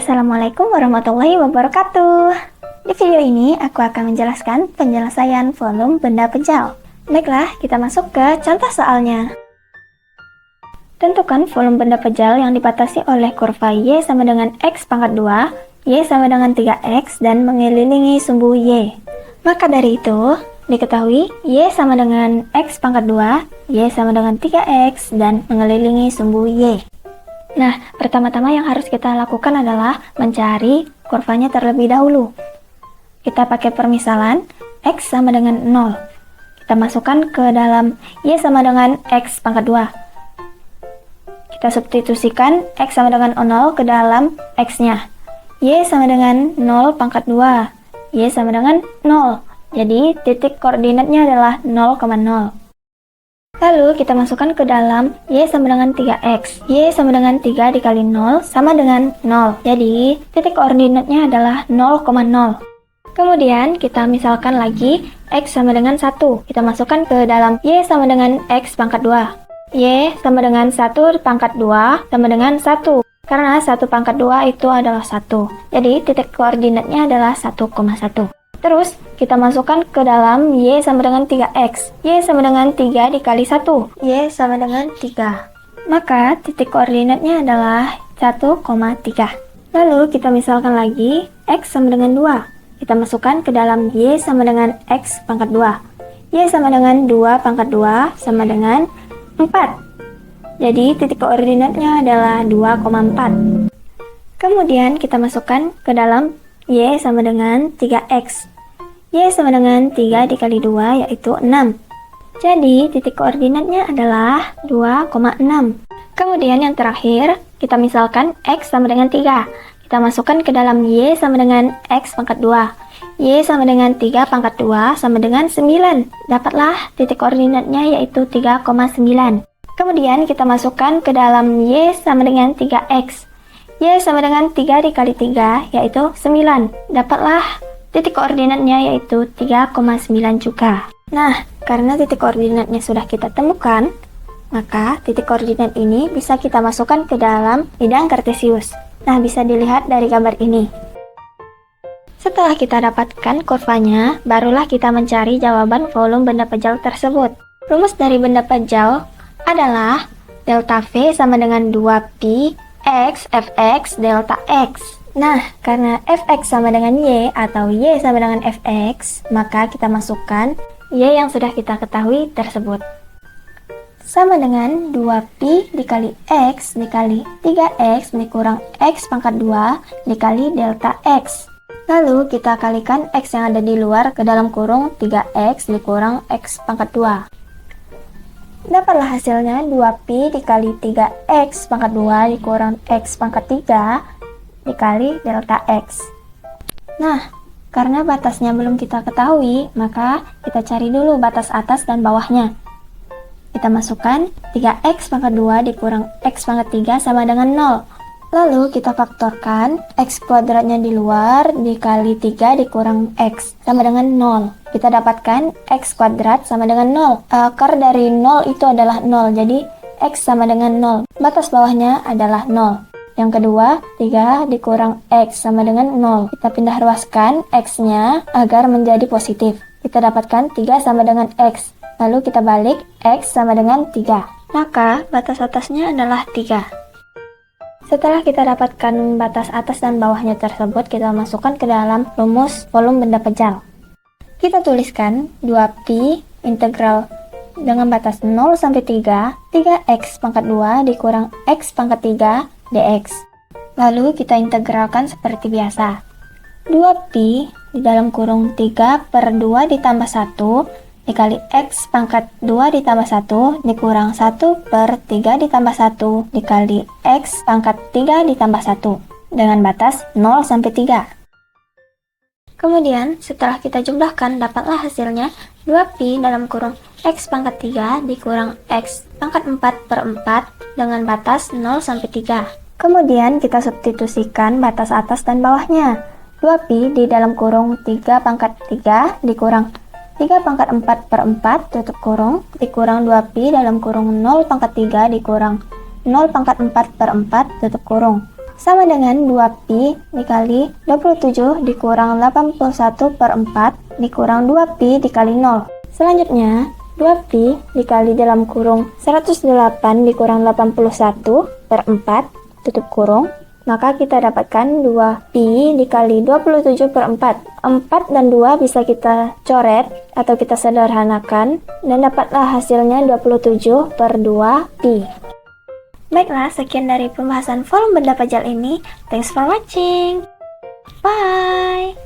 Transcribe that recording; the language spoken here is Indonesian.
Assalamualaikum warahmatullahi wabarakatuh. Di video ini aku akan menjelaskan penyelesaian volume benda pejal. Baiklah, kita masuk ke contoh soalnya. Tentukan volume benda pejal yang dibatasi oleh kurva Y sama dengan X pangkat 2, Y sama dengan 3X, dan mengelilingi sumbu Y. Maka dari itu, diketahui Y sama dengan X pangkat 2, Y sama dengan 3X, dan mengelilingi sumbu Y. Nah, pertama-tama yang harus kita lakukan adalah mencari kurvanya terlebih dahulu. Kita pakai permisalan X sama dengan 0. Kita masukkan ke dalam Y sama dengan X pangkat 2. Kita substitusikan X sama dengan 0 ke dalam X-nya. Y sama dengan 0 pangkat 2. Y sama dengan 0. Jadi, titik koordinatnya adalah 0,0. Lalu kita masukkan ke dalam Y sama dengan 3X. Y sama dengan 3 dikali 0 sama dengan 0. Jadi, titik koordinatnya adalah 0,0. Kemudian, kita misalkan lagi X sama dengan 1. Kita masukkan ke dalam Y sama dengan X pangkat 2. Y sama dengan 1 pangkat 2 sama dengan 1. Karena 1 pangkat 2 itu adalah 1. Jadi, titik koordinatnya adalah 1,1. Terus, kita masukkan ke dalam Y sama dengan 3X. Y sama dengan 3 dikali 1. Y sama dengan 3. Maka, titik koordinatnya adalah 1,3. Lalu, kita misalkan lagi X sama dengan 2. Kita masukkan ke dalam Y sama dengan X pangkat 2. Y sama dengan 2 pangkat 2 sama dengan 4. Jadi, titik koordinatnya adalah 2,4. Kemudian, kita masukkan ke dalam Y sama dengan 3X. Y sama dengan 3 dikali 2 yaitu 6. Jadi, titik koordinatnya adalah 2,6. Kemudian yang terakhir, kita misalkan X sama dengan 3. Kita masukkan ke dalam Y sama dengan X pangkat 2. Y sama dengan 3 pangkat 2 sama dengan 9. Dapatlah titik koordinatnya yaitu 3,9. Kemudian kita masukkan ke dalam Y sama dengan 3X. Y sama dengan 3 dikali 3 yaitu 9. Dapatlah titik koordinatnya yaitu 3,9 juga. Nah, karena titik koordinatnya sudah kita temukan, maka titik koordinat ini bisa kita masukkan ke dalam bidang kartesius. Nah, bisa dilihat dari gambar ini. Setelah kita dapatkan kurvanya, barulah kita mencari jawaban volume benda pejal tersebut. Rumus dari benda pejal adalah delta V sama dengan 2pi X Fx delta X. Nah, karena Fx sama dengan Y atau Y sama dengan Fx, maka kita masukkan Y yang sudah kita ketahui tersebut. Sama dengan 2pi dikali X dikali 3X dikurang X pangkat 2 dikali delta X. Lalu kita kalikan X yang ada di luar ke dalam kurung 3X dikurang X pangkat 2. Dapatlah hasilnya 2pi dikali 3X pangkat 2 dikurang X pangkat 3 dikali delta X. Nah, karena batasnya belum kita ketahui, maka kita cari dulu batas atas dan bawahnya. Kita masukkan 3X pangkat 2 dikurang X pangkat 3 sama dengan 0. Lalu kita faktorkan X kuadratnya di luar dikali 3 dikurang X sama dengan 0. Kita dapatkan X kuadrat sama dengan 0. Akar dari 0 itu adalah 0, jadi X sama dengan 0. Batas bawahnya adalah 0. Yang kedua, 3 dikurang X sama dengan 0. Kita pindah ruaskan X-nya agar menjadi positif. Kita dapatkan 3 sama dengan X. Lalu kita balik X sama dengan 3. Maka, batas atasnya adalah 3. Setelah kita dapatkan batas atas dan bawahnya tersebut, kita masukkan ke dalam rumus volume benda pejal. Kita tuliskan 2pi integral dengan batas 0 sampai 3, 3X pangkat 2 dikurang X pangkat 3 dx. Lalu kita integralkan seperti biasa. 2pi di dalam kurung 3 per 2 ditambah 1 dikali X pangkat 2 ditambah 1 dikurang 1 per 3 ditambah 1 dikali X pangkat 3 ditambah 1 dengan batas 0 sampai 3. Kemudian setelah kita jumlahkan, dapatlah hasilnya 2pi dalam kurung X pangkat 3 dikurang X pangkat 4 per 4 dengan batas 0 sampai 3. Kemudian kita substitusikan batas atas dan bawahnya. 2pi di dalam kurung 3 pangkat 3 dikurang 3 pangkat 4 per 4 tutup kurung dikurang 2pi dalam kurung 0 pangkat 3 dikurang 0 pangkat 4 per 4 tutup kurung. sama dengan 2pi dikali 27 dikurang 81 per 4 dikurang 2pi dikali 0. Selanjutnya, 2pi dikali dalam kurung 108 dikurang 81 per 4 tutup kurung. Maka kita dapatkan 2pi dikali 27 per 4. 4 dan 2 bisa kita coret atau kita sederhanakan dan dapatlah hasilnya 27 per 2pi. Baiklah, sekian dari pembahasan volume benda pajal ini. Thanks for watching. Bye!